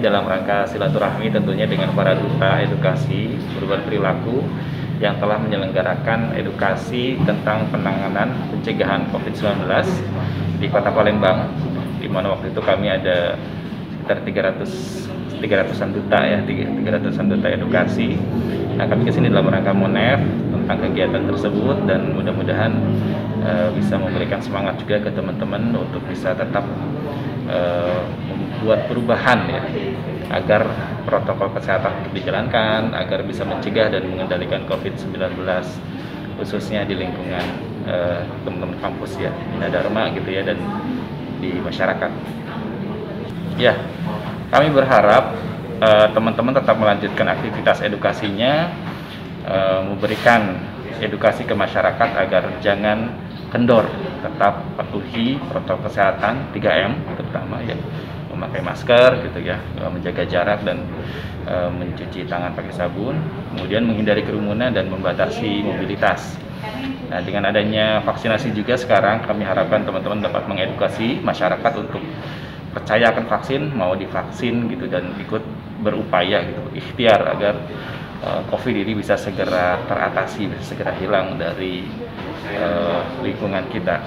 dalam rangka silaturahmi tentunya dengan para duta edukasi perubahan perilaku yang telah menyelenggarakan edukasi tentang penanganan pencegahan COVID-19 di Kota Palembang, di mana waktu itu kami ada sekitar 300-an duta ya, 300-an duta edukasi. Nah, kami kesini dalam rangka Monef tentang kegiatan tersebut dan mudah-mudahan bisa memberikan semangat juga ke teman-teman untuk bisa tetap membuat perubahan ya, agar protokol kesehatan dijalankan, agar bisa mencegah dan mengendalikan COVID-19 khususnya di lingkungan teman-teman kampus ya, Bina Dharma gitu ya, dan di masyarakat. Ya, kami berharap teman-teman tetap melanjutkan aktivitas edukasinya, memberikan edukasi ke masyarakat agar jangan kendor, tetap patuhi protokol kesehatan 3M terutama ya, memakai masker gitu ya, menjaga jarak dan mencuci tangan pakai sabun, kemudian menghindari kerumunan dan membatasi mobilitas. Nah, dengan adanya vaksinasi juga sekarang kami harapkan teman-teman dapat mengedukasi masyarakat untuk percaya akan vaksin, mau divaksin gitu, dan ikut berupaya gitu, ikhtiar agar COVID ini bisa segera teratasi, bisa segera hilang dari lingkungan kita.